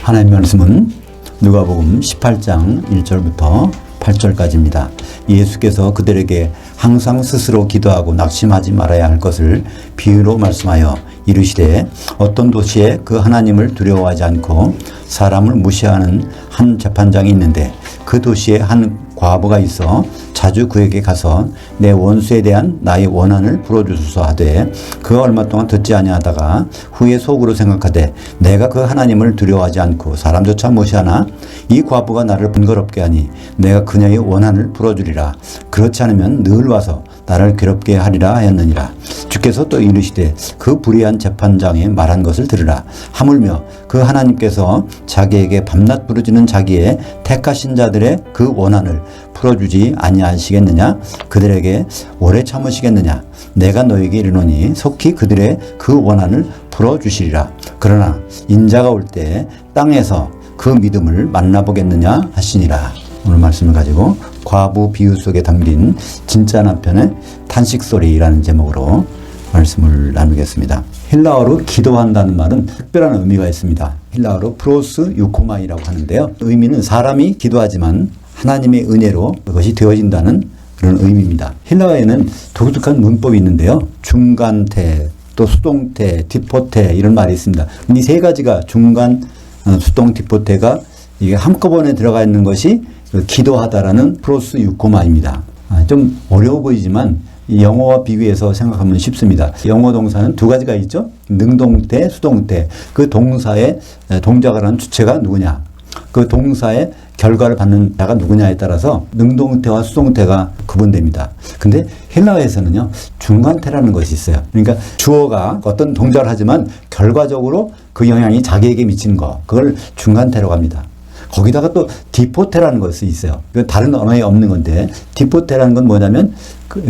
하나님의 말씀은 누가복음 18장 1절부터 8절까지입니다. 예수께서 그들에게 항상 스스로 기도하고 낙심하지 말아야 할 것을 비유로 말씀하여 이르시되 어떤 도시에 그 하나님을 두려워하지 않고 사람을 무시하는 한 재판장이 있는데 그 도시에 한 과부가 있어 자주 그에게 가서 내 원수에 대한 나의 원한을 풀어주소서 하되 그가 얼마 동안 듣지 아니하다가 후에 속으로 생각하되 내가 그 하나님을 두려워하지 않고 사람조차 무시하나 이 과부가 나를 번거롭게 하니 내가 그녀의 원한을 풀어주리라. 그렇지 않으면 늘 와서 나를 괴롭게 하리라 하였느니라. 주께서 또 이르시되 그 불의한 재판장이 말한 것을 들으라. 하물며 그 하나님께서 자기에게 밤낮 부르짖는 자기의 택하신 자들의 그 원한을 풀어주지 아니하시겠느냐? 그들에게 오래 참으시겠느냐? 내가 너에게 이르노니 속히 그들의 그 원한을 풀어주시리라. 그러나 인자가 올 때 땅에서 그 믿음을 만나보겠느냐 하시니라. 오늘 말씀을 가지고 과부 비유 속에 담긴 진짜 남편의 탄식소리라는 제목으로 말씀을 나누겠습니다. 헬라어로 기도한다는 말은 특별한 의미가 있습니다. 헬라어로 프로스 유코마이라고 하는데요. 의미는 사람이 기도하지만 하나님의 은혜로 그것이 되어진다는 그런 의미입니다. 헬라어에는 독특한 문법이 있는데요. 중간태, 또 수동태, 뒷포태 이런 말이 있습니다. 이 세 가지가 중간, 수동, 뒷포태가 이게 한꺼번에 들어가 있는 것이 기도하다라는 프로스 유코마입니다. 좀 어려워 보이지만 영어와 비교해서 생각하면 쉽습니다. 영어 동사는 두 가지가 있죠. 능동태, 수동태. 그 동사의 동작을 하는 주체가 누구냐. 그 동사의 결과를 받는 자가 누구냐에 따라서 능동태와 수동태가 구분됩니다. 근데 헬라어에서는요, 중간태라는 것이 있어요. 그러니까 주어가 어떤 동작을 하지만 결과적으로 그 영향이 자기에게 미치는 거. 그걸 중간태라고 합니다. 거기다가 또 디포테라는 것이 있어요. 다른 언어에 없는 건데 디포테라는 건 뭐냐면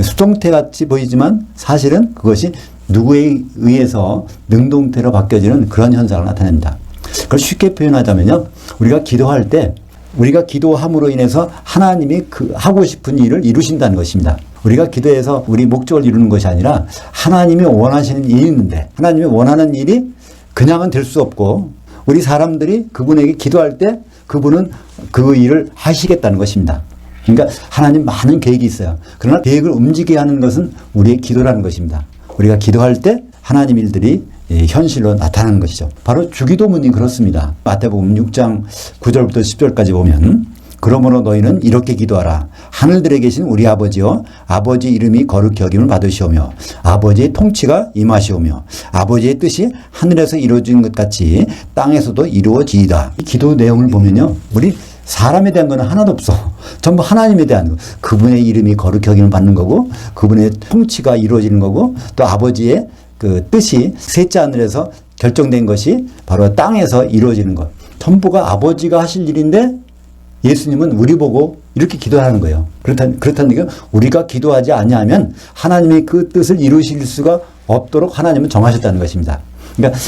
수동태 같이 보이지만 사실은 그것이 누구에 의해서 능동태로 바뀌어지는 그런 현상을 나타냅니다. 그걸 쉽게 표현하자면요. 우리가 기도할 때 우리가 기도함으로 인해서 하나님이 그 하고 싶은 일을 이루신다는 것입니다. 우리가 기도해서 우리 목적을 이루는 것이 아니라 하나님이 원하시는 일이 있는데 하나님이 원하는 일이 그냥은 될 수 없고 우리 사람들이 그분에게 기도할 때 그분은 그 일을 하시겠다는 것입니다. 그러니까 하나님 많은 계획이 있어요. 그러나 계획을 움직이게 하는 것은 우리의 기도라는 것입니다. 우리가 기도할 때 하나님 일들이 현실로 나타나는 것이죠. 바로 주기도문이 그렇습니다. 마태복음 6장 9절부터 10절까지 보면 그러므로 너희는 이렇게 기도하라. 하늘들에 계신 우리 아버지여 아버지 이름이 거룩히 여김을 받으시오며 아버지의 통치가 임하시오며 아버지의 뜻이 하늘에서 이루어진 것 같이 땅에서도 이루어지이다. 이 기도 내용을 보면요. 우리 사람에 대한 거는 하나도 없어. 전부 하나님에 대한 거. 그분의 이름이 거룩히 여김을 받는 거고 그분의 통치가 이루어지는 거고 또 아버지의 그 뜻이 셋째 하늘에서 결정된 것이 바로 땅에서 이루어지는 것. 전부가 아버지가 하실 일인데 예수님은 우리 보고 이렇게 기도하는 거예요. 그렇다는 게 우리가 기도하지 아니하면 하나님이 그 뜻을 이루실 수가 없도록 하나님은 정하셨다는 것입니다. 그러니까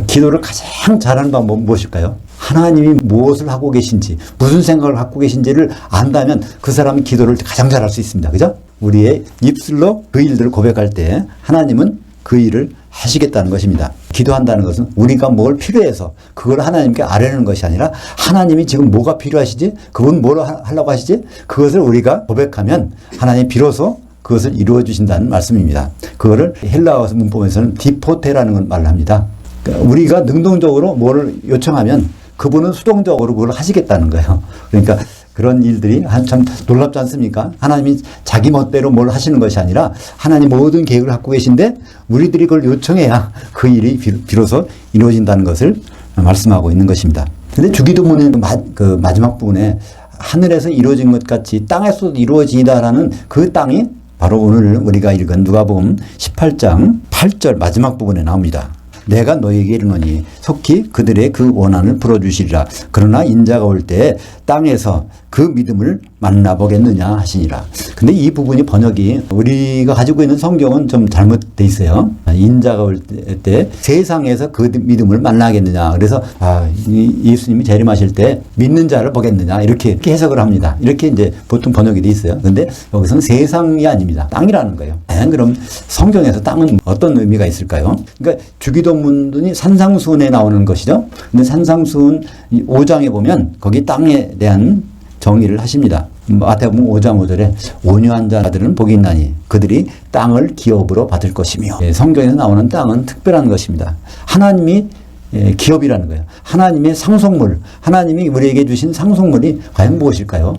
기도를 가장 잘하는 방법은 무엇일까요? 하나님이 무엇을 하고 계신지 무슨 생각을 갖고 계신지를 안다면 그 사람은 기도를 가장 잘할 수 있습니다. 그죠? 우리의 입술로 그 일들을 고백할 때 하나님은 그 일을 하시겠다는 것입니다. 기도한다는 것은 우리가 뭘 필요해서 그걸 하나님께 아뢰는 것이 아니라 하나님이 지금 뭐가 필요하시지? 그분 뭘 하려고 하시지? 그것을 우리가 고백하면 하나님이 비로소 그것을 이루어 주신다는 말씀입니다. 그거를 헬라어 문법에서는 디포테라는 말을 합니다. 그러니까 우리가 능동적으로 뭐를 요청하면 그분은 수동적으로 그걸 하시겠다는 거예요. 그러니까 그런 일들이 참 놀랍지 않습니까? 하나님이 자기 멋대로 뭘 하시는 것이 아니라 하나님 모든 계획을 갖고 계신데 우리들이 그걸 요청해야 그 일이 비로소 이루어진다는 것을 말씀하고 있는 것입니다. 근데 주기도문의 그 마지막 부분에 하늘에서 이루어진 것 같이 땅에서도 이루어지다라는 그 땅이 바로 오늘 우리가 읽은 누가복음 18장 8절 마지막 부분에 나옵니다. 내가 너에게 이르노니 속히 그들의 그 원한을 풀어주시리라. 그러나 인자가 올 때 땅에서 그 믿음을 만나보겠느냐 하시니라. 근데 이 부분이 번역이 우리가 가지고 있는 성경은 좀 잘못돼 있어요. 인자가 올 때 세상에서 그 믿음을 만나겠느냐. 그래서 예수님이 재림하실 때 믿는 자를 보겠느냐 이렇게 해석을 합니다. 이렇게 이제 보통 번역이 돼 있어요. 근데 여기서는 세상이 아닙니다. 땅이라는 거예요. 그럼 성경에서 땅은 어떤 의미가 있을까요? 그러니까 주기도문이 산상수훈에 나오는 것이죠. 근데 산상수훈 5장에 보면 거기 땅에 대한 정의를 하십니다. 마태복음 5장 5절에 온유한 자들은 복이 있나니 그들이 땅을 기업으로 받을 것이며, 성경에서 나오는 땅은 특별한 것입니다. 하나님이 기업이라는 거예요. 하나님의 상속물, 하나님이 우리에게 주신 상속물이 과연 무엇일까요?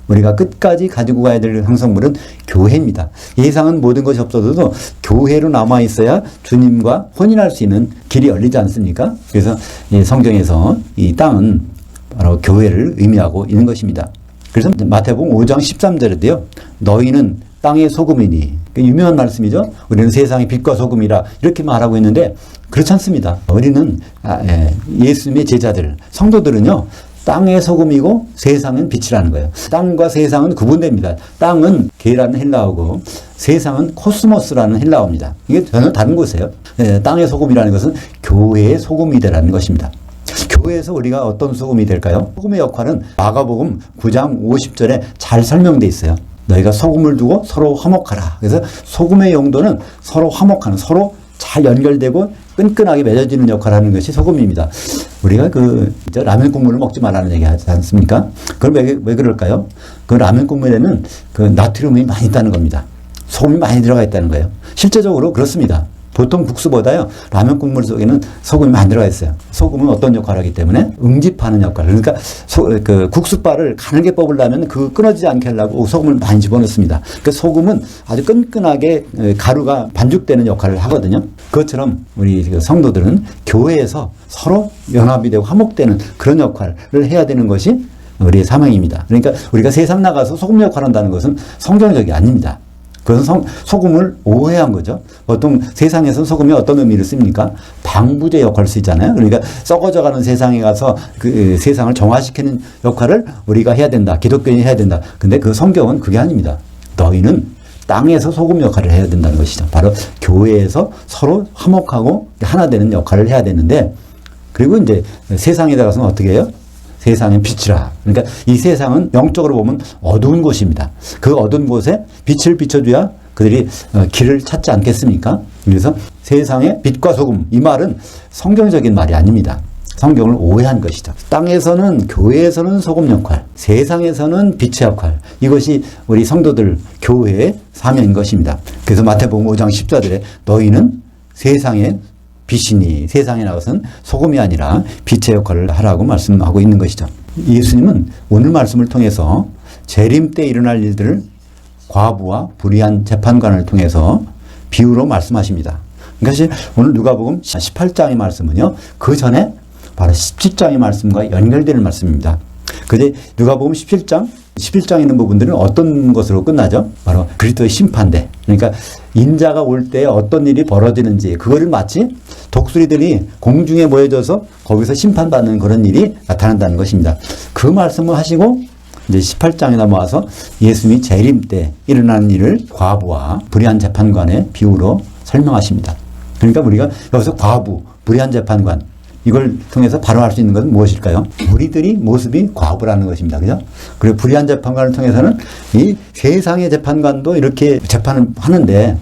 우리가 끝까지 가지고 가야 될 상속물은 교회입니다. 세상은 모든 것이 없어도 교회로 남아 있어야 주님과 혼인할 수 있는 길이 열리지 않습니까? 그래서 성경에서 이 땅은 바로 교회를 의미하고 있는 것입니다. 그래서 마태복음 5장 13절에도요. 너희는 땅의 소금이니, 유명한 말씀이죠. 우리는 세상의 빛과 소금이라 이렇게 말하고 있는데 그렇지 않습니다. 우리는 예수님의 제자들, 성도들은요. 땅의 소금이고 세상은 빛이라는 거예요. 땅과 세상은 구분됩니다. 땅은 게라는 헬라어고 세상은 코스모스라는 헬라어입니다. 이게 전혀 다른 곳이에요. 땅의 소금이라는 것은 교회의 소금이 되라는 것입니다. 교회에서 우리가 어떤 소금이 될까요? 소금의 역할은 마가복음 9장 50절에 잘 설명되어 있어요. 너희가 소금을 두고 서로 화목하라. 그래서 소금의 용도는 서로 화목하는, 서로 잘 연결되고 끈끈하게 맺어지는 역할을 하는 것이 소금입니다. 우리가 라면 국물을 먹지 말라는 얘기 하지 않습니까? 그럼 왜 그럴까요? 그 라면 국물에는 그 나트륨이 많이 있다는 겁니다. 소금이 많이 들어가 있다는 거예요. 실제적으로 그렇습니다. 보통 국수보다요, 라면 국물 속에는 소금이 많이 들어가 있어요. 소금은 어떤 역할을 하기 때문에? 응집하는 역할. 그러니까 국수발을 가늘게 뽑으려면 끊어지지 않게 하려고 소금을 많이 집어넣습니다. 그러니까 소금은 아주 끈끈하게 가루가 반죽되는 역할을 하거든요. 그것처럼 우리 성도들은 교회에서 서로 연합이 되고 화목되는 그런 역할을 해야 되는 것이 우리의 사명입니다. 그러니까 우리가 세상 나가서 소금 역할을 한다는 것은 성경적이 아닙니다. 그건 소금을 오해한 거죠. 보통 세상에서 소금이 어떤 의미를 씁니까? 방부제 역할을 쓰잖아요. 그러니까 썩어져가는 세상에 가서 그 세상을 정화시키는 역할을 우리가 해야 된다. 기독교인이 해야 된다. 근데 그 성경은 그게 아닙니다. 너희는 땅에서 소금 역할을 해야 된다는 것이죠. 바로 교회에서 서로 화목하고 하나 되는 역할을 해야 되는데, 그리고 이제 세상에 나가서는 어떻게 해요? 세상의 빛이라. 그러니까 이 세상은 영적으로 보면 어두운 곳입니다. 그 어두운 곳에 빛을 비춰줘야 그들이 길을 찾지 않겠습니까? 그래서 세상의 빛과 소금, 이 말은 성경적인 말이 아닙니다. 성경을 오해한 것이죠. 땅에서는, 교회에서는 소금 역할, 세상에서는 빛의 역할, 이것이 우리 성도들 교회의 사명인 것입니다. 그래서 마태복음 5장 14절에 너희는 세상의 빛이니, 세상에 나가서는 소금이 아니라 빛의 역할을 하라고 말씀하고 있는 것이죠. 예수님은 오늘 말씀을 통해서 재림 때 일어날 일들을 과부와 불의한 재판관을 통해서 비유로 말씀하십니다. 그러니까 오늘 누가복음 18장의 말씀은요, 그 전에 바로 17장의 말씀과 연결되는 말씀입니다. 그런데 누가복음 11장에 있는 부분들은 어떤 것으로 끝나죠? 바로 그리스도의 심판대. 그러니까 인자가 올 때 어떤 일이 벌어지는지, 그거를 마치 독수리들이 공중에 모여져서 거기서 심판받는 그런 일이 나타난다는 것입니다. 그 말씀을 하시고 이제 18장에 넘어와서 예수님이 재림 때 일어나는 일을 과부와 불의한 재판관의 비유로 설명하십니다. 그러니까 우리가 여기서 과부, 불의한 재판관, 이걸 통해서 바로 알 수 있는 것은 무엇일까요? 우리들이 모습이 과부라는 것입니다. 그죠? 그리고 불의한 재판관을 통해서는 이 세상의 재판관도 이렇게 재판을 하는데,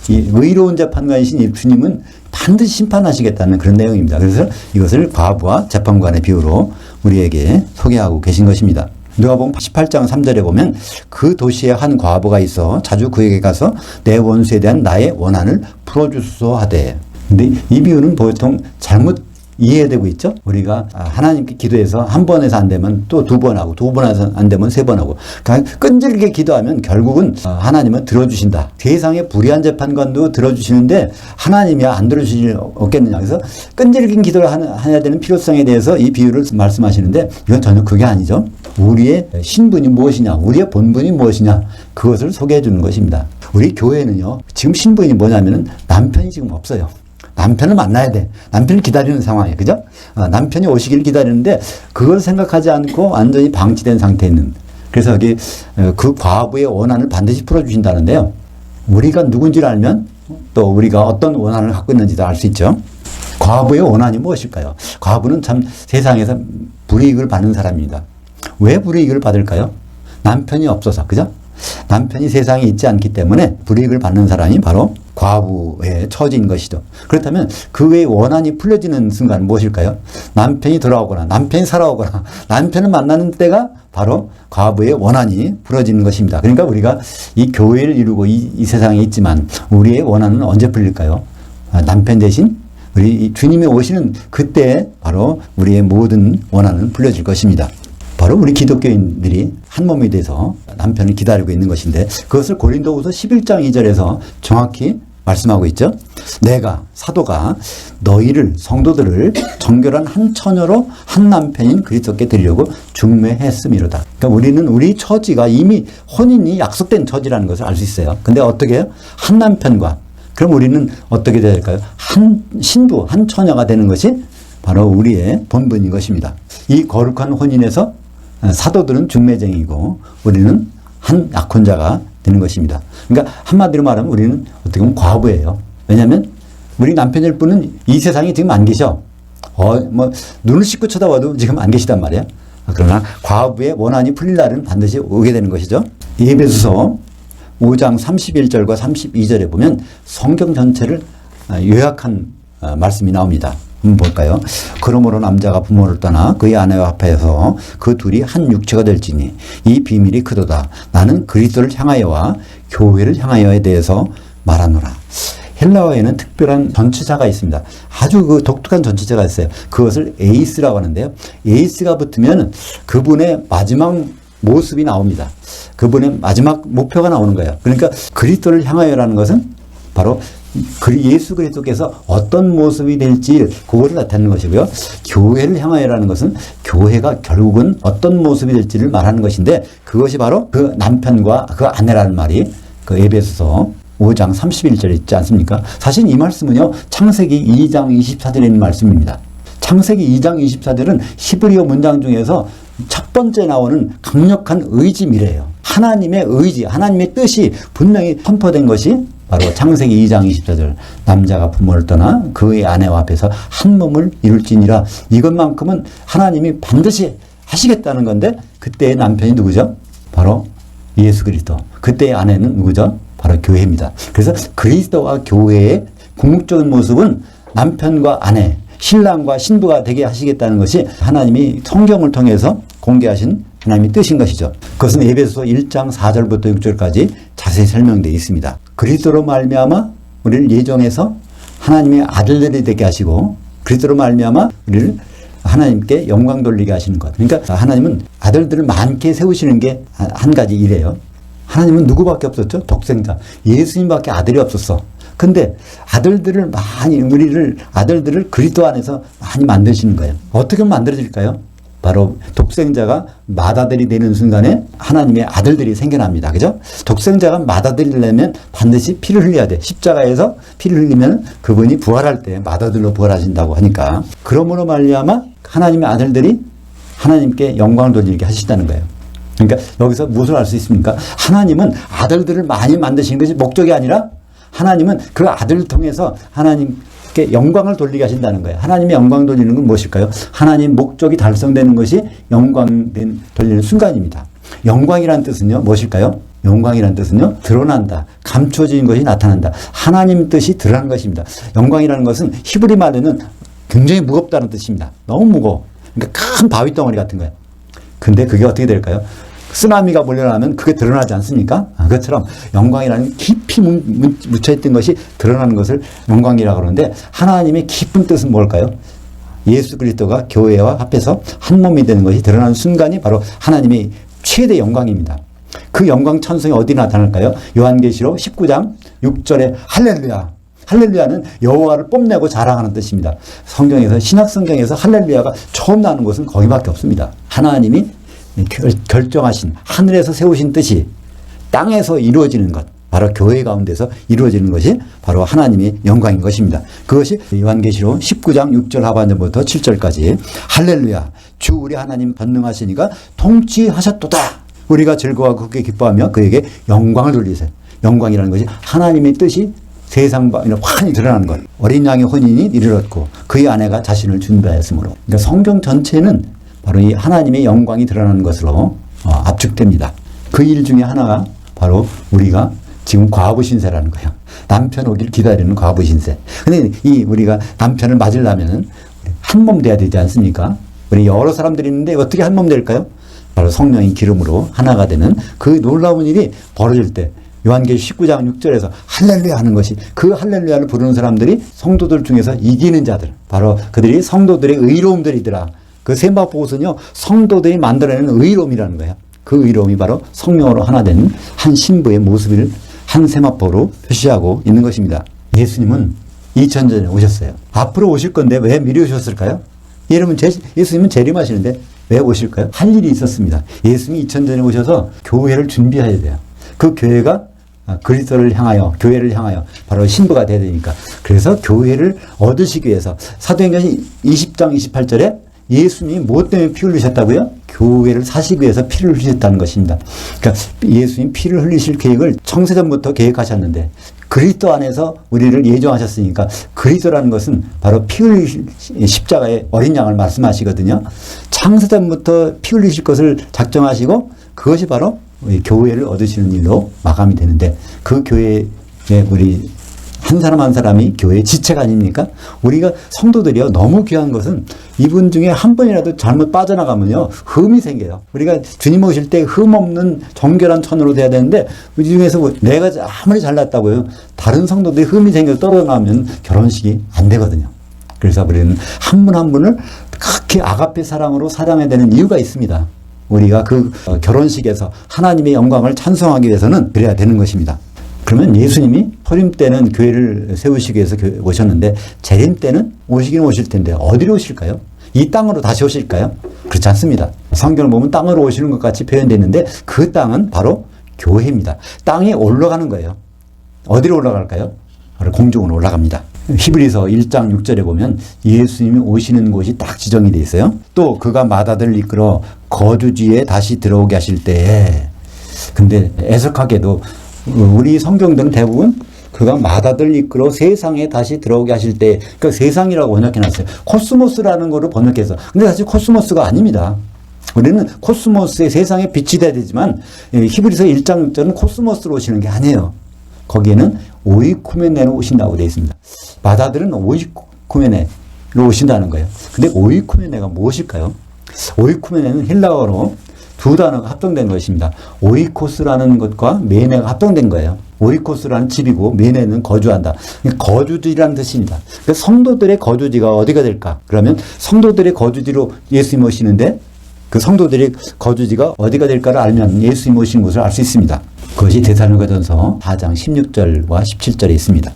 이 의로운 재판관이신 예수님은 반드시 심판하시겠다는 그런 내용입니다. 그래서 이것을 과부와 재판관의 비유로 우리에게 소개하고 계신 것입니다. 누가복음 18장 3절에 보면 그 도시에 한 과부가 있어 자주 그에게 가서 내 원수에 대한 나의 원한을 풀어주소서 하되. 근데 이 비유는 보통 잘못 이해되고 있죠? 우리가 하나님께 기도해서 한 번 해서 안 되면 또 두 번 하고, 두 번 해서 안 되면 세 번 하고, 그러니까 끈질기게 기도하면 결국은 하나님은 들어주신다. 세상의 불의한 재판관도 들어주시는데 하나님이 안 들어주실 없겠느냐. 그래서 끈질긴 기도를 해야 되는 필요성에 대해서 이 비유를 말씀하시는데, 이건 전혀 그게 아니죠. 우리의 신분이 무엇이냐, 우리의 본분이 무엇이냐, 그것을 소개해 주는 것입니다. 우리 교회는요, 지금 신분이 뭐냐면은 남편이 지금 없어요. 남편을 만나야 돼. 남편을 기다리는 상황이에요. 그죠? 남편이 오시길 기다리는데 그걸 생각하지 않고 완전히 방치된 상태에 있는 그래서 여기 그 과부의 원한을 반드시 풀어주신다는데요. 우리가 누군지를 알면 또 우리가 어떤 원한을 갖고 있는지도 알 수 있죠. 과부의 원한이 무엇일까요? 과부는 참 세상에서 불이익을 받는 사람입니다. 왜 불이익을 받을까요? 남편이 없어서, 그죠? 남편이 세상에 있지 않기 때문에 불이익을 받는 사람이 바로 과부의 처지인 것이죠. 그렇다면 그 외의 원한이 풀려지는 순간은 무엇일까요? 남편이 돌아오거나 남편이 살아오거나 남편을 만나는 때가 바로 과부의 원한이 풀어지는 것입니다. 그러니까 우리가 이 교회를 이루고 이 세상에 있지만 우리의 원한은 언제 풀릴까요? 남편 대신 우리 주님이 오시는 그때 바로 우리의 모든 원한은 풀려질 것입니다. 바로 우리 기독교인들이 한 몸이 돼서 남편을 기다리고 있는 것인데 그것을 고린도후서 11장 2절에서 정확히 말씀하고 있죠. 내가 사도가 너희를 성도들을 정결한 한 처녀로 한 남편인 그리스도께 드리려고 중매했음이로다. 그러니까 우리는 우리 처지가 이미 혼인이 약속된 처지라는 것을 알 수 있어요. 근데 어떻게 해요? 한 남편과 그럼 우리는 어떻게 돼야 될까요? 한 신부, 한 처녀가 되는 것이 바로 우리의 본분인 것입니다. 이 거룩한 혼인에서 사도들은 중매쟁이고 우리는 한 약혼자가 되는 것입니다. 그러니까 한마디로 말하면 우리는 어떻게 보면 과부예요. 왜냐하면 우리 남편일 분은 이 세상에 지금 안 계셔. 눈을 씻고 쳐다봐도 지금 안 계시단 말이에요. 그러나 과부의 원한이 풀릴 날은 반드시 오게 되는 것이죠. 에베소서 5장 31절과 32절에 보면 성경 전체를 요약한 말씀이 나옵니다. 한번 볼까요? 그러므로 남자가 부모를 떠나 그의 아내와 합하여서 그 둘이 한 육체가 될지니 이 비밀이 크도다. 나는 그리스도를 향하여와 교회를 향하여에 대해서 말하노라. 헬라어에는 특별한 전치사가 있습니다. 아주 그 독특한 전치사가 있어요. 그것을 에이스라고 하는데요. 에이스가 붙으면 그분의 마지막 모습이 나옵니다. 그분의 마지막 목표가 나오는 거예요. 그러니까 그리스도를 향하여라는 것은 바로 예수 그리스도께서 어떤 모습이 될지 그거를 나타내는 것이고요. 교회를 향하여라는 것은 교회가 결국은 어떤 모습이 될지를 말하는 것인데 그것이 바로 그 남편과 그 아내라는 말이 그 에베소서 5장 31절에 있지 않습니까? 사실 이 말씀은요. 창세기 2장 24절에 있는 말씀입니다. 창세기 2장 24절은 히브리어 문장 중에서 첫 번째 나오는 강력한 의지미래예요. 하나님의 의지, 하나님의 뜻이 분명히 선포된 것이 바로 창세기 2장 24절 남자가 부모를 떠나 그의 아내와 앞에서 한 몸을 이룰지니라. 이것만큼은 하나님이 반드시 하시겠다는 건데 그때의 남편이 누구죠? 바로 예수 그리스도. 그때의 아내는 누구죠? 바로 교회입니다. 그래서 그리스도와 교회의 궁극적인 모습은 남편과 아내, 신랑과 신부가 되게 하시겠다는 것이 하나님이 성경을 통해서 공개하신 하나님의 뜻인 것이죠. 그것은 에베소서 1장 4절부터 6절까지 자세히 설명되어 있습니다. 그리스도로 말미암아 우리를 예정해서 하나님의 아들들이 되게 하시고 그리스도로 말미암아 우리를 하나님께 영광 돌리게 하시는 것. 그러니까 하나님은 아들들을 많게 세우시는 게 한 가지 일이에요. 하나님은 누구밖에 없었죠? 독생자. 예수님밖에 아들이 없었어. 근데 아들들을 아들들을 그리스도 안에서 많이 만드시는 거예요. 어떻게 만들어질까요? 바로 독생자가 맏아들이 되는 순간에 하나님의 아들들이 생겨납니다. 그죠? 독생자가 맏아들이 되려면 반드시 피를 흘려야 돼. 십자가에서 피를 흘리면 그분이 부활할 때 맏아들로 부활하신다고 하니까 그러므로 말미암아 하나님의 아들들이 하나님께 영광을 돌리게 하신다는 거예요. 그러니까 여기서 무엇을 알 수 있습니까? 하나님은 아들들을 많이 만드시는 것이 목적이 아니라 하나님은 그 아들을 통해서 하나님께 영광을 돌리게 하신다는 거예요. 하나님의 영광 돌리는 건 무엇일까요? 하나님 목적이 달성되는 것이 영광 돌리는 순간입니다. 영광이라는 뜻은요, 무엇일까요? 영광이라는 뜻은요, 드러난다. 감춰진 것이 나타난다. 하나님 뜻이 드러난 것입니다. 영광이라는 것은 히브리 말에는 굉장히 무겁다는 뜻입니다. 너무 무거워. 그러니까 큰 바위 덩어리 같은 거예요. 근데 그게 어떻게 될까요? 쓰나미가 몰려나면 그게 드러나지 않습니까? 그것처럼 영광이라는 깊이 묻혀있던 것이 드러나는 것을 영광이라고 그러는데 하나님의 깊은 뜻은 뭘까요? 예수 그리스도가 교회와 합해서 한 몸이 되는 것이 드러나는 순간이 바로 하나님의 최대 영광입니다. 그 영광 찬송이 어디 나타날까요? 요한계시록 19장 6절에 할렐루야. 할렐루야는 여호와를 뽐내고 자랑하는 뜻입니다. 성경에서 신약 성경에서 할렐루야가 처음 나오는 것은 거기밖에 없습니다. 하나님이 결정하신 하늘에서 세우신 뜻이 땅에서 이루어지는 것, 바로 교회 가운데서 이루어지는 것이 바로 하나님의 영광인 것입니다. 그것이 요한계시록 19장 6절 하반절부터 7절까지 할렐루야 주 우리 하나님 전능하시니가 통치하셨도다. 우리가 즐거워하고 그렇게 기뻐하며 그에게 영광을 돌리세요. 영광이라는 것이 하나님의 뜻이 세상 바에 환히 드러나는 것. 어린 양의 혼인이 이르렀고 그의 아내가 자신을 준비하였으므로. 그러니까 성경 전체는 바로 이 하나님의 영광이 드러나는 것으로 압축됩니다. 그 일 중에 하나가 바로 우리가 지금 과부 신세라는 거예요. 남편 오길 기다리는 과부 신세. 근데 이 우리가 남편을 맞으려면은 한 몸 돼야 되지 않습니까? 우리 여러 사람들이 있는데 어떻게 한 몸 될까요? 바로 성령의 기름으로 하나가 되는 그 놀라운 일이 벌어질 때 요한계시 19장 6절에서 할렐루야 하는 것이 그 할렐루야를 부르는 사람들이 성도들 중에서 이기는 자들. 바로 그들이 성도들의 의로움들이더라. 그 세마 보고서는요 성도들이 만들어내는 의로움이라는 거예요. 그 의로움이 바로 성령으로 하나 된 한 신부의 모습을 한 세마포로 표시하고 있는 것입니다. 예수님은 2000년 전에 오셨어요. 앞으로 오실 건데 왜 미리 오셨을까요? 여러분 예수님은 재림하시는데 왜 오실까요? 할 일이 있었습니다. 예수님이 2000년 전에 오셔서 교회를 준비해야 돼요. 그 교회가 그리스도를 향하여 교회를 향하여 바로 신부가 되어야 되니까. 그래서 교회를 얻으시기 위해서 사도행전 20장 28절에 예수님이 무엇 때문에 피 흘리셨다고요? 교회를 사시기 위해서 피를 흘리셨다는 것입니다. 그러니까 예수님 피를 흘리실 계획을 청세전부터 계획하셨는데 그리스도 안에서 우리를 예정하셨으니까 그리스도라는 것은 바로 피 흘리실 십자가의 어린 양을 말씀하시거든요. 창세전부터 피 흘리실 것을 작정하시고 그것이 바로 교회를 얻으시는 일로 마감이 되는데 그 교회에 우리 한 사람 한 사람이 교회의 지체가 아닙니까? 우리가 성도들이요 너무 귀한 것은 이분 중에 한 번이라도 잘못 빠져나가면요 흠이 생겨요. 우리가 주님 오실 때 흠 없는 정결한 천으로 돼야 되는데 이 중에서 내가 아무리 잘났다고요 다른 성도들이 흠이 생겨서 떨어나가면 결혼식이 안 되거든요. 그래서 우리는 한 분 한 분을 그렇게 아가페 사랑으로 사랑해야 되는 이유가 있습니다. 우리가 그 결혼식에서 하나님의 영광을 찬송하기 위해서는 그래야 되는 것입니다. 그러면 예수님이 소림 때는 교회를 세우시기 위해서 오셨는데 재림 때는 오시긴 오실 텐데 어디로 오실까요? 이 땅으로 다시 오실까요? 그렇지 않습니다. 성경을 보면 땅으로 오시는 것 같이 표현되어 있는데 그 땅은 바로 교회입니다. 땅에 올라가는 거예요. 어디로 올라갈까요? 바로 공중으로 올라갑니다. 히브리서 1장 6절에 보면 예수님이 오시는 곳이 딱 지정이 되어 있어요. 또 그가 마다들 이끌어 거주지에 다시 들어오게 하실 때에 근데 애석하게도 우리 성경들은 대부분 그가 마다들 이끌어 세상에 다시 들어오게 하실 때 그러니까 세상이라고 번역해놨어요. 코스모스라는 거로 번역해서 근데 사실 코스모스가 아닙니다. 우리는 코스모스의 세상에 빛이 돼야 되지만 히브리서 1장 6절은 코스모스로 오시는 게 아니에요. 거기에는 오이쿠메네로 오신다고 되어 있습니다. 마다들은 오이쿠메네로 오신다는 거예요. 근데 오이쿠메네가 무엇일까요? 오이쿠메네는 헬라어로 두 단어가 합동된 것입니다. 오이코스라는 것과 메네가 합동된 거예요. 오이코스라는 집이고 메네는 거주한다. 거주지라는 뜻입니다. 그러니까 성도들의 거주지가 어디가 될까? 그러면 성도들의 거주지로 예수님 오시는데 그 성도들의 거주지가 어디가 될까를 알면 예수님 오신 곳을 알 수 있습니다. 그것이 데살로니가전서 4장 16절과 17절에 있습니다.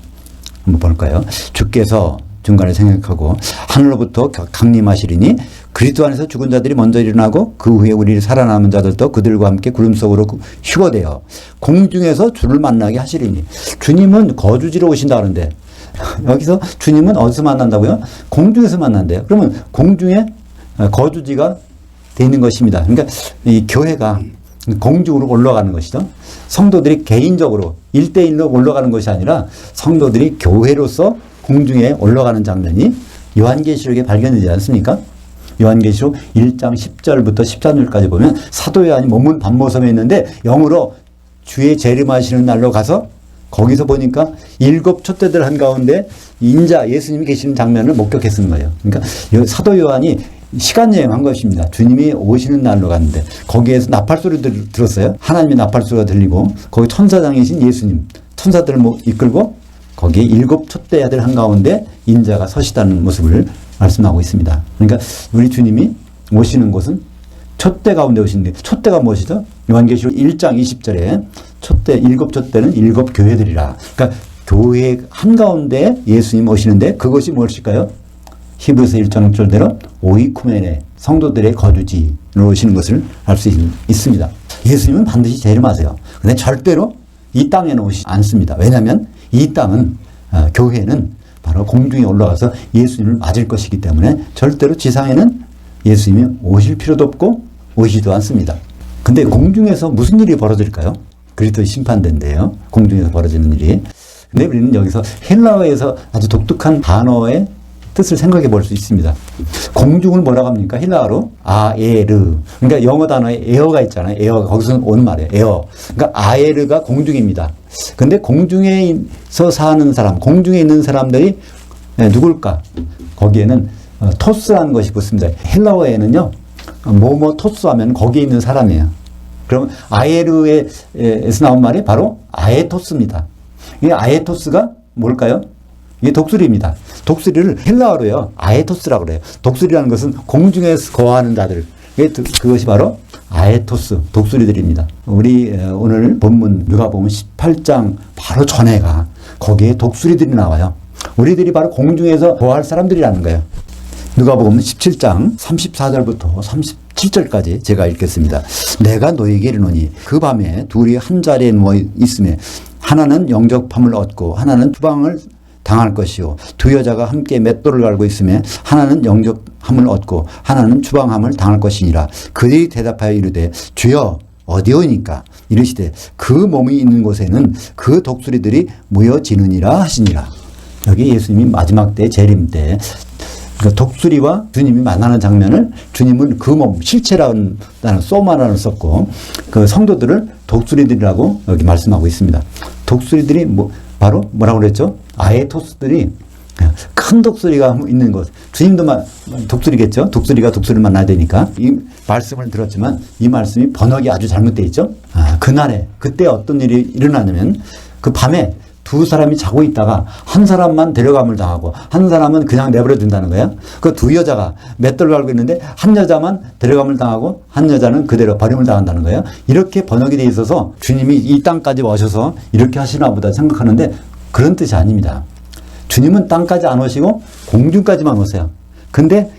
한번 볼까요? 주께서 중간에 생각하고 하늘로부터 강림하시리니 그리스도 안에서 죽은 자들이 먼저 일어나고 그 후에 우리 살아남은 자들도 그들과 함께 구름 속으로 휴거되어 공중에서 주를 만나게 하시리니 주님은 거주지로 오신다 그러는데 여기서 주님은 어디서 만난다고요? 공중에서 만난대요. 그러면 공중에 거주지가 되어 있는 것입니다. 그러니까 이 교회가 공중으로 올라가는 것이죠. 성도들이 개인적으로 1대1로 올라가는 것이 아니라 성도들이 교회로서 공중에 올라가는 장면이 요한계시록에 발견되지 않습니까? 요한계시록 1장 10절부터 13절까지 보면 사도 요한이 몸은 밤모섬에 있는데 영으로 주의 재림하시는 날로 가서 거기서 보니까 7 촛대들 한가운데 인자 예수님이 계시는 장면을 목격했는 거예요. 그러니까 사도 요한이 시간 여행한 것입니다. 주님이 오시는 날로 갔는데 거기에서 나팔소리 들었어요. 하나님의 나팔소리가 들리고 거기 천사장이신 예수님 천사들을 이끌고 거기에 7 촛대들 한가운데 인자가 서시다는 모습을 말씀하고 있습니다. 그러니까 우리 주님이 오시는 곳은 촛대 가운데 오시는데 촛대가 무엇이죠? 요한계시록 1장 20절에 촛대 7 촛대는 7 교회들이라. 그러니까 교회 한가운데 예수님 오시는데 그것이 무엇일까요? 히브리서 1장 6절대로 오이쿠메네 성도들의 거주지로 오시는 것을 알 수 있습니다. 예수님은 반드시 재림하세요. 그런데 절대로 이 땅에는 오시지 않습니다. 왜냐하면 이 땅은 교회는 바로 공중에 올라가서 예수님을 맞을 것이기 때문에 절대로 지상에는 예수님이 오실 필요도 없고 오시지도 않습니다. 근데 공중에서 무슨 일이 벌어질까요? 그리스도의 심판된대요. 공중에서 벌어지는 일이. 근데 우리는 여기서 헬라어에서 아주 독특한 단어의 뜻을 생각해 볼 수 있습니다. 공중을 뭐라고 합니까? 헬라어로 아에르. 그러니까 영어 단어에 에어가 있잖아요. 에어가 거기서 오는 말이에요. 에어. 그러니까 아에르가 공중입니다. 근데 공중에서 사는 사람, 공중에 있는 사람들이 누굴까? 거기에는 토스라는 것이 붙습니다. 헬라어에는요, 뭐뭐 토스 하면 거기에 있는 사람이에요. 그럼 아에르에서 나온 말이 바로 아에토스입니다. 이 아에토스가 뭘까요? 이게 독수리입니다. 독수리를 헬라어로요, 아에토스라고 그래요. 독수리라는 것은 공중에서 거하는 자들. 그것이 바로 아에토스, 독수리들입니다. 우리 오늘 본문 누가복음 18장 바로 전에가 거기에 독수리들이 나와요. 우리들이 바로 공중에서 거할 사람들이라는 거예요. 누가복음 17장 34절부터 37절까지 제가 읽겠습니다. 내가 너에게 이르노니 그 밤에 둘이 한 자리에 누워 있음에 하나는 영접함을 얻고 하나는 추방을 당할 것이요 두 여자가 함께 맷돌을 갈고 있음에 하나는 영접함을 얻고 하나는 추방함을 당할 것이니라. 그들이 대답하여 이르되 주여 어디오니까? 이르시되 그 몸이 있는 곳에는 그 독수리들이 모여지느니라 하시니라. 여기 예수님이 마지막 때 재림 때 독수리와 주님이 만나는 장면을 주님은 그 몸, 실체라는 소마라를 썼고 그 성도들을 독수리들이라고 여기 말씀하고 있습니다. 독수리들이 바로 뭐라고 그랬죠? 아에토스들이 큰 독수리가 있는 곳. 주님도 독수리겠죠? 독수리가 독수리를 만나야 되니까. 이 말씀을 들었지만 이 말씀이 번역이 아주 잘못되어 있죠? 그날에, 그때 어떤 일이 일어나냐면 그 밤에 두 사람이 자고 있다가 한 사람만 데려감을 당하고 한 사람은 그냥 내버려 둔다는 거예요. 그 두 여자가 맷돌을 갈고 있는데 한 여자만 데려감을 당하고 한 여자는 그대로 버림을 당한다는 거예요. 이렇게 번역이 돼 있어서 주님이 이 땅까지 오셔서 이렇게 하시나 보다 생각하는데 그런 뜻이 아닙니다. 주님은 땅까지 안 오시고 공중까지만 오세요. 근데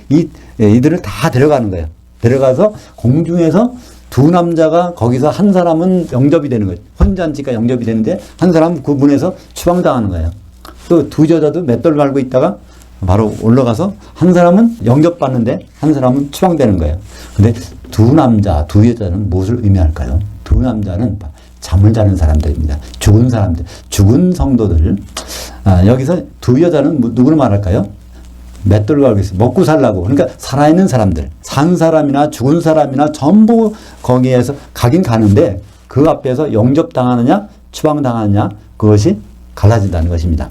이들을 다 데려가는 거예요. 데려가서 공중에서 두 남자가 거기서 한 사람은 영접이 되는 거예요. 혼잔치가 영접이 되는데 한 사람은 그 문에서 추방당하는 거예요. 또 두 여자도 맷돌 갈고 있다가 바로 올라가서 한 사람은 영접받는데 한 사람은 추방되는 거예요. 근데 두 남자, 두 여자는 무엇을 의미할까요? 두 남자는 잠을 자는 사람들입니다. 죽은 사람들, 죽은 성도들. 여기서 두 여자는 누구를 말할까요? 맷돌을 갈고 있어요. 먹고 살라고. 그러니까 살아있는 사람들, 산 사람이나 죽은 사람이나 전부 거기에서 가긴 가는데 그 앞에서 영접당하느냐 추방당하느냐 그것이 갈라진다는 것입니다.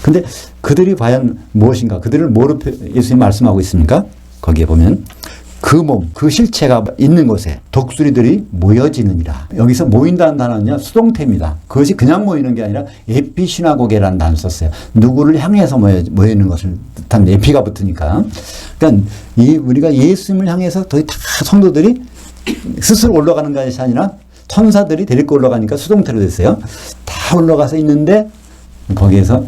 근데 그들이 과연 무엇인가? 그들을 뭐로 예수님이 말씀하고 있습니까? 거기에 보면 그 몸, 그 실체가 있는 곳에 독수리들이 모여지느니라. 여기서 모인다는 단어는요, 수동태입니다. 그것이 그냥 모이는 게 아니라 에피시나고게라는 단어를 썼어요. 누구를 향해서 모이는 것을 뜻합니다. 에피가 붙으니까. 그러니까 우리가 예수님을 향해서 거의 다 성도들이 스스로 올라가는 것이 아니라 천사들이 데리고 올라가니까 수동태로 됐어요. 다 올라가서 있는데 거기에서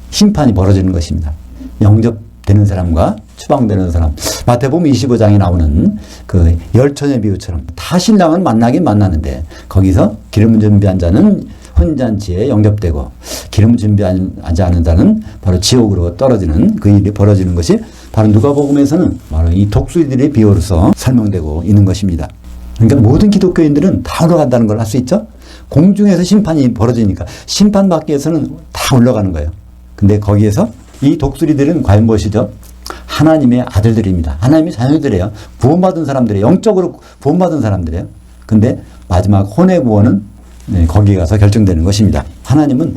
심판이 벌어지는 것입니다. 영접되는 사람과 추방되는 사람. 마태복음 25장에 나오는 그 열처녀 비유처럼 다 신랑은 만나긴 만나는데 거기서 기름을 준비한 자는 혼잔치에 영접되고 기름을 준비하지 않은 자는 바로 지옥으로 떨어지는 그 일이 벌어지는 것이 바로 누가복음에서는 바로 이 독수리들의 비유로서 설명되고 있는 것입니다. 그러니까 모든 기독교인들은 다 올라간다는 걸 알 수 있죠? 공중에서 심판이 벌어지니까 심판받기 위해서는 다 올라가는 거예요. 근데 거기에서 이 독수리들은 과연 무엇이죠? 하나님의 아들들입니다. 하나님의 자녀들이에요. 구원받은 사람들이에요. 영적으로 구원받은 사람들이에요. 근데 마지막 혼의 구원은 거기에 가서 결정되는 것입니다. 하나님은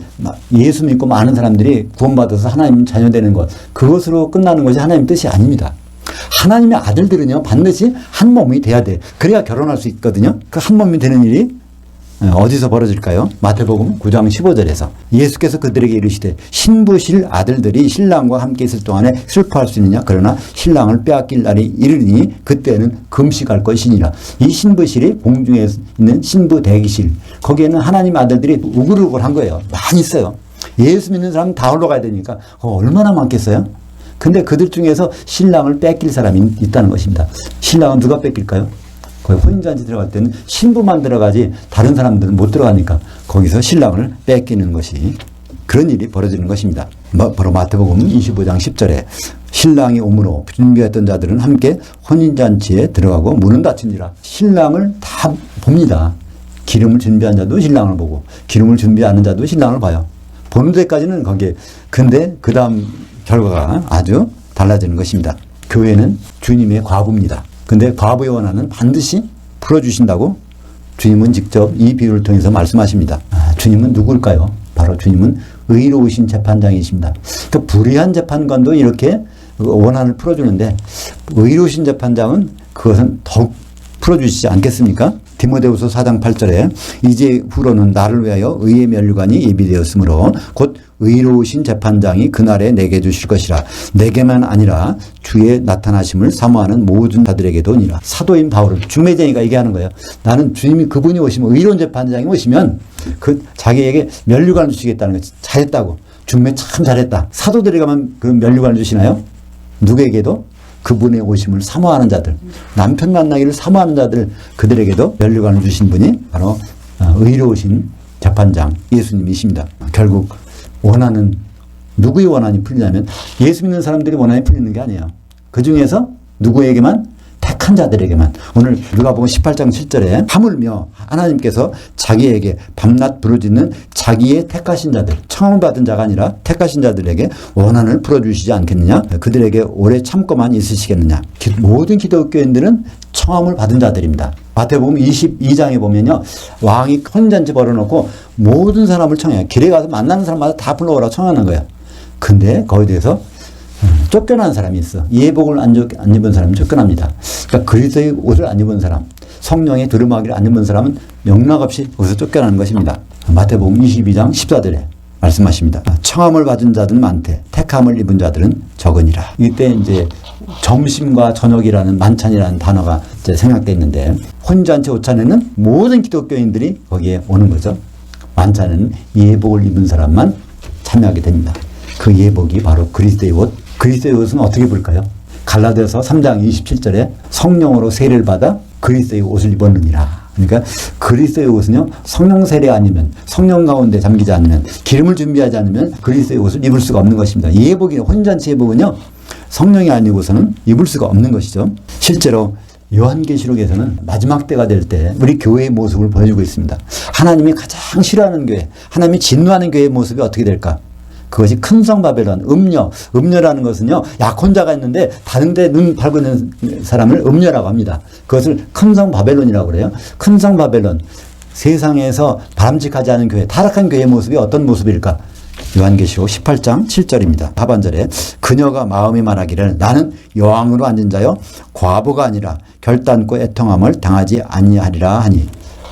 예수 믿고 많은 사람들이 구원받아서 하나님 자녀 되는 것, 그것으로 끝나는 것이 하나님 뜻이 아닙니다. 하나님의 아들들은요, 반드시 한 몸이 돼야 돼. 그래야 결혼할 수 있거든요. 그 한 몸이 되는 일이 어디서 벌어질까요? 마태복음 9장 15절에서 예수께서 그들에게 이르시되 신부실 아들들이 신랑과 함께 있을 동안에 슬퍼할 수 있느냐? 그러나 신랑을 빼앗길 날이 이르니 그때는 금식할 것이니라. 이 신부실이 공중에 있는 신부 대기실, 거기에는 하나님 아들들이 우글우글한 거예요. 많이 있어요. 예수 믿는 사람은 다 올라가야 되니까 얼마나 많겠어요? 근데 그들 중에서 신랑을 뺏길 사람이 있다는 것입니다. 신랑은 누가 뺏길까요? 거기 혼인잔치 들어갈 때는 신부만 들어가지 다른 사람들은 못 들어가니까 거기서 신랑을 뺏기는 것이 그런 일이 벌어지는 것입니다. 바로 마태복음 25장 10절에 신랑이 오므로 준비했던 자들은 함께 혼인잔치에 들어가고 문은 닫히니라. 신랑을 다 봅니다. 기름을 준비한 자도 신랑을 보고 기름을 준비하는 자도 신랑을 봐요. 보는 데까지는 거기에. 근데 그 다음 결과가 아주 달라지는 것입니다. 교회는 주님의 과부입니다. 근데 과부의 원한은 반드시 풀어주신다고 주님은 직접 이 비유를 통해서 말씀하십니다. 주님은 누굴까요? 바로 주님은 의로우신 재판장이십니다. 그 불의한 재판관도 이렇게 원한을 풀어주는데 의로우신 재판장은 그것은 더욱 풀어주시지 않겠습니까? 디모데후서 4장 8절에 이제 후로는 나를 위하여 의의 면류관이 예비되었으므로 곧 의로우신 재판장이 그날에 내게 주실 것이라. 내게만 아니라 주의 나타나심을 사모하는 모든 자들에게도니라. 사도인 바울은 중매쟁이가 얘기하는 거예요. 나는 주님이 그분이 오시면 의로운 재판장이 오시면 그 자기에게 면류관을 주시겠다는 거예요. 잘했다고. 중매 참 잘했다. 사도들에게만 그 면류관을 주시나요? 누구에게도? 그분의 오심을 사모하는 자들, 남편 만나기를 사모하는 자들, 그들에게도 면류관을 주신 분이 바로 의로우신 재판장 예수님이십니다. 결국 원한은 누구의 원한이 풀리냐면 예수 믿는 사람들이 원한이 풀리는 게 아니에요. 그 중에서 누구에게만? 택한 자들에게만. 오늘 누가복음 18장 7절에 하물며 하나님께서 자기에게 밤낮 부르짖는 자기의 택하신 자들, 청함을 받은 자가 아니라 택하신 자들에게 원한을 풀어주시지 않겠느냐? 그들에게 오래 참고만 있으시겠느냐? 모든 기독교인들은 청함을 받은 자들입니다. 마태복음 22장에 보면요, 왕이 큰 잔치 벌어놓고 모든 사람을 청해요. 길에 가서 만나는 사람마다 다 불러오라 청하는 거예요. 근데 거기에 대해서 쫓겨난 사람이 있어. 예복을 안 입은 사람은 쫓겨납니다. 그러니까 그리스도의 옷을 안 입은 사람, 성령의 두루마기를 안 입은 사람은 영락없이 거기서 쫓겨나는 것입니다. 마태복음 22장 14절에 말씀하십니다. 청함을 받은 자들은 많되 택함을 입은 자들은 적으니라. 이때 이제 점심과 저녁이라는 만찬이라는 단어가 이제 생략되어 있는데 혼잔치 오찬에는 모든 기독교인들이 거기에 오는 거죠. 만찬에는 예복을 입은 사람만 참여하게 됩니다. 그 예복이 바로 그리스도의 옷. 그리스도의 옷은 어떻게 볼까요? 갈라디아서 3장 27절에 성령으로 세례를 받아 그리스도의 옷을 입었느니라. 그러니까 그리스도의 옷은요, 성령 세례 아니면, 성령 가운데 잠기지 않으면, 기름을 준비하지 않으면 그리스도의 옷을 입을 수가 없는 것입니다. 예복이나 혼잔치 예복은요, 성령이 아니고서는 입을 수가 없는 것이죠. 실제로 요한계시록에서는 마지막 때가 될 때 우리 교회의 모습을 보여주고 있습니다. 하나님이 가장 싫어하는 교회, 하나님이 진노하는 교회의 모습이 어떻게 될까? 그것이 큰 성 바벨론, 음녀라는 것은요, 약혼자가 있는데 다른 데 눈 팔고 있는 사람을 음녀라고 합니다. 그것을 큰 성 바벨론이라고 그래요. 큰 성 바벨론, 세상에서 바람직하지 않은 교회, 타락한 교회의 모습이 어떤 모습일까? 요한계시록 18장 7절입니다. 하반절에 그녀가 마음이 말하기를 나는 여왕으로 앉은 자여 과부가 아니라 결단코 애통함을 당하지 아니하리라 하니.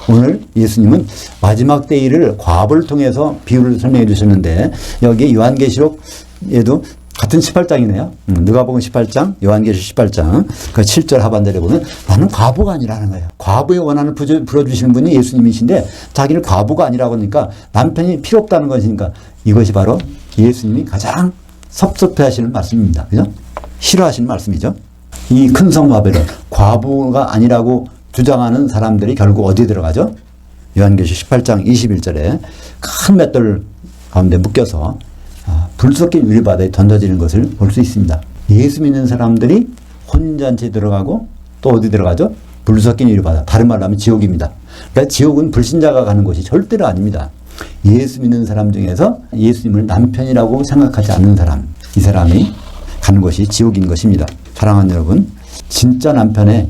오늘 예수님은 마지막 때 일을 과부를 통해서 비유를 설명해 주셨는데 여기 요한계시록에도 같은 18장이네요. 누가복음 18장, 요한계시록 18장 그 7절 하반절에 보면 나는 과부가 아니라는 거예요. 과부의 원한을 풀어주시는 분이 예수님이신데 자기를 과부가 아니라고 하니까 남편이 필요 없다는 것이니까 이것이 바로 예수님이 가장 섭섭해 하시는 말씀입니다. 그죠? 싫어하시는 말씀이죠. 이 큰 성 바벨론, 과부가 아니라고 주장하는 사람들이 결국 어디에 들어가죠? 요한계시록 18장 21절에 큰 맷돌 가운데 묶여서 불 섞인 유리바다에 던져지는 것을 볼 수 있습니다. 예수 믿는 사람들이 혼잔치에 들어가고 또 어디 들어가죠? 불 섞인 유리바다. 다른 말로 하면 지옥입니다. 그러니까 지옥은 불신자가 가는 곳이 절대로 아닙니다. 예수 믿는 사람 중에서 예수님을 남편이라고 생각하지 않는 사람, 이 사람이 가는 곳이 지옥인 것입니다. 사랑하는 여러분, 진짜 남편의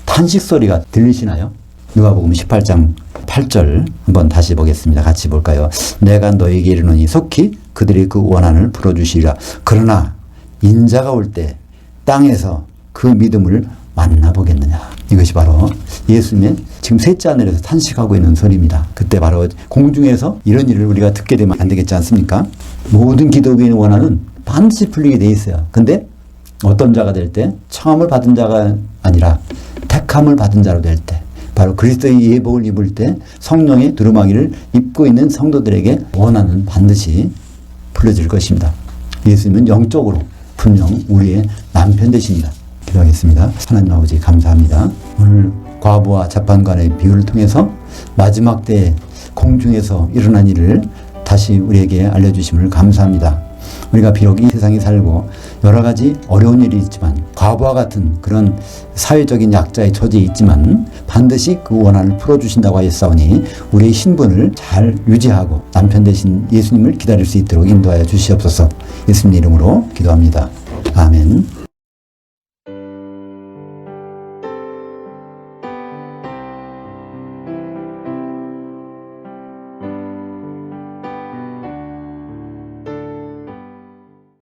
탄식 소리가 들리시나요? 누가복음 18장 8절 한번 다시 보겠습니다. 같이 볼까요? 내가 너에게 이르노니 속히 그들이 그 원한을 풀어주시리라. 그러나 인자가 올 때 땅에서 그 믿음을 만나보겠느냐. 이것이 바로 예수님의 지금 셋째 하늘에서 탄식하고 있는 소리입니다. 그때 바로 공중에서 이런 일을 우리가 듣게 되면 안 되겠지 않습니까? 모든 기독교인의 원한은 반드시 풀리게 돼 있어요. 근데 어떤 자가 될 때 청함을 받은 자가 아니라 택함을 받은 자로 될 때, 바로 그리스도의 예복을 입을 때 성령의 두루마기를 입고 있는 성도들에게 원한은 반드시 풀려질 것입니다. 예수님은 영적으로 분명 우리의 남편 되십니다. 기도하겠습니다. 하나님 아버지 감사합니다. 오늘 과부와 재판관의 비유를 통해서 마지막 때 공중에서 일어난 일을 다시 우리에게 알려주심을 감사합니다. 우리가 비록 이 세상에 살고 여러 가지 어려운 일이 있지만 과부와 같은 그런 사회적인 약자의 처지에 있지만 반드시 그 원한을 풀어주신다고 하였사오니 우리의 신분을 잘 유지하고 남편 되신 예수님을 기다릴 수 있도록 인도하여 주시옵소서. 예수님 이름으로 기도합니다. 아멘.